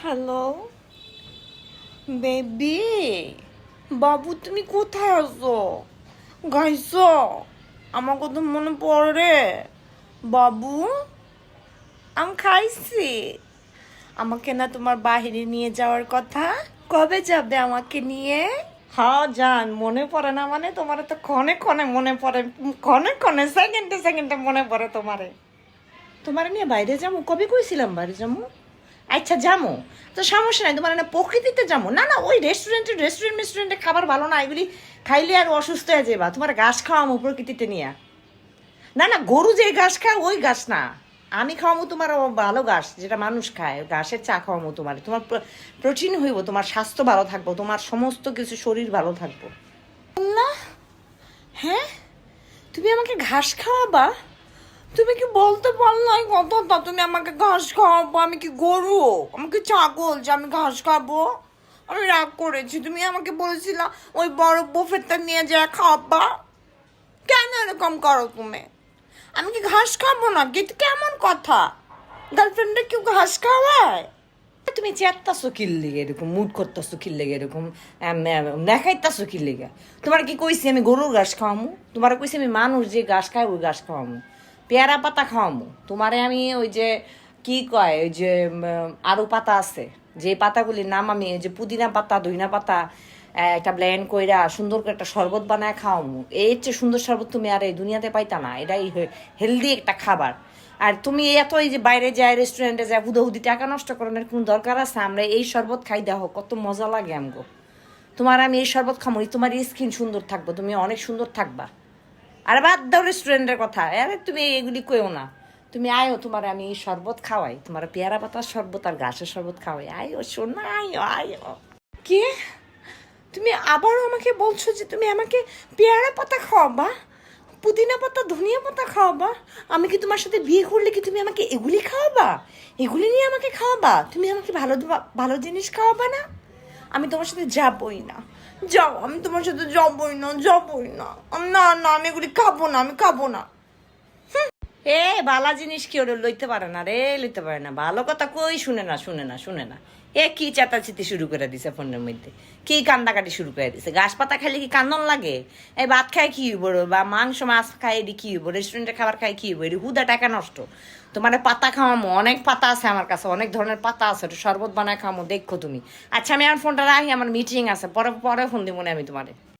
Hello baby, বাবু তুমি কোথায় আছো? গাইছো, আমার কথা মনে পড়ে বাবু। আমি খাইছি। আমাকে না তোমার বাহিরে নিয়ে যাওয়ার কথা, কবে যাবে আমাকে নিয়ে? হ্যাঁ জান, মনে পড়ে না মানে তোমার তো ক্ষণে ক্ষণে মনে পড়ে, ক্ষণে ক্ষণে সেকেন্ডে সেকেন্ডে মনে পড়ে তোমারে। তোমারে নিয়ে বাইরে যাবো, কবে কইছিলাম বাইরে যাবো? আচ্ছা যাবো, তো সমস্যা নাই। তোমার না প্রকৃতিতে যাবো না, না ওই রেস্টুরেন্টে খাবার ভালো না, এগুলি খাইলে আর অসুস্থ হয়ে যাবা। তোমার ঘাস খাওয়ামো প্রকৃতিতে নিয়ে। না না, গরু যে ঘাস খায় ওই ঘাস না, আমি খাওয়ামো তোমার ভালো ঘাস যেটা মানুষ খায়, ঘাসের চা খাওয়ামো তোমার। তোমার প্রোটিন হইব, তোমার স্বাস্থ্য ভালো থাকবো, তোমার সমস্ত কিছু শরীর ভালো থাকবো। আল্লাহ, হ্যাঁ তুমি আমাকে ঘাস খাওয়াবা? তুমি কি বলতে পারলে কথাটা? তুমি আমাকে ঘাস খাওয়াবো? আমি কি গরু? আমি কি ছাগল যে আমি ঘাস খাবো? আমি রাগ করেছি। তুমি আমাকে বলেছিলা ওই বড় বুফেটটা নিয়ে যা খাওয়াবা। কেন এরকম করো তুমি? আমি কি ঘাস খাবো না? কিন্তু কেমন কথা? গার্লফ্রেন্ডে কেউ ঘাস খাওয়ায়? তুমি চেত্তাছো কিল লেগে এরকম মুড করতেছো, কিল লেগে এরকম দেখাইতাছো কিল লেগে? তোমার কি কইছি আমি গরুর ঘাস খাওয়ামু? তোমার কইছি আমি মানুষ যে ঘাস খায় ওই ঘাস খাওয়ামু, পেয়ারা পাতা খাওয়ামু তোমারে। আমি ওই যে কি কয়, ওই যে আরও পাতা আছে, যে পাতাগুলির নাম আমি, ওই যে পুদিনা পাতা, ধইনা পাতা, একটা ব্লেন্ড কইরা সুন্দর করে একটা শরবত বানায় খাওয়ামু। এর চেয়ে সুন্দর শরবত তুমি আর এই দুনিয়াতে পাইতা না। এটাই হেলদি একটা খাবার। আর তুমি এত এই যে বাইরে যায়, রেস্টুরেন্টে যায়, হুদাহুদি টাকা নষ্ট করানোর কোনো দরকার আছে? আমরা এই শরবত খাই, দেখো কত মজা লাগে আমগো। তোমার আমি এই শরবত খামো, তোমার স্কিন সুন্দর থাকবো, তুমি অনেক সুন্দর থাকবা। আরে বাদ দাও রেস্টুরেন্টের কথা, আরে তুমি এগুলি কইও না। তুমি আয়ো, তোমার আমি এই শরবত খাওয়াই, তোমার পেয়ারা পাতার শরবত আর ঘাসের শরবত খাওয়াই। আয়ো শোনা, আয়ো আয়ো। কি, তুমি আবারও আমাকে বলছো যে তুমি আমাকে পেয়ারা পাতা খাওয়াবা, পুদিনা পাতা, ধনিয়া পাতা খাওয়াবা? আমি কি তোমার সাথে বিয়ে করলে কি তুমি আমাকে এগুলি খাওয়াবা? এগুলি নিয়ে আমাকে খাওয়াবা? তুমি আমাকে ভালো ভালো জিনিস খাওয়াবা না? আমি তোমার সাথে যাবই না। যাও, আমি তোমার সাথে যাবই না, যাবই না। না না, আমি এগুলি খাবো না, আমি খাবো না। এ বালা জিনিস কি ওরে লইতে পারে না রে, লইতে পারে না। ভালো কথা কই শুনে না, শুনে না, শুনে না। এ কি চেতাচিতি শুরু করে দিছে ফোনের মধ্যে, কি কান্দাকাটি শুরু করে দিছে। ঘাস পাতা খাইলে কি কান্দন লাগে? এই ভাত খায় কি হইব, বা মাংস মাছ খাই এটি কি হইব, রেস্টুরেন্টে খাবার খাই কি হইব? এটি হুদা টাকা নষ্ট। তোমার পাতা খাওয়ামো, অনেক পাতা আছে আমার কাছে, অনেক ধরনের পাতা আছে, একটু শরবত বানায় খাওয়ামো, দেখো তুমি। আচ্ছা আমি আমার ফোনটা রাখি, আমার মিটিং আছে, পরে পরে ফোন দিব না আমি তোমারে।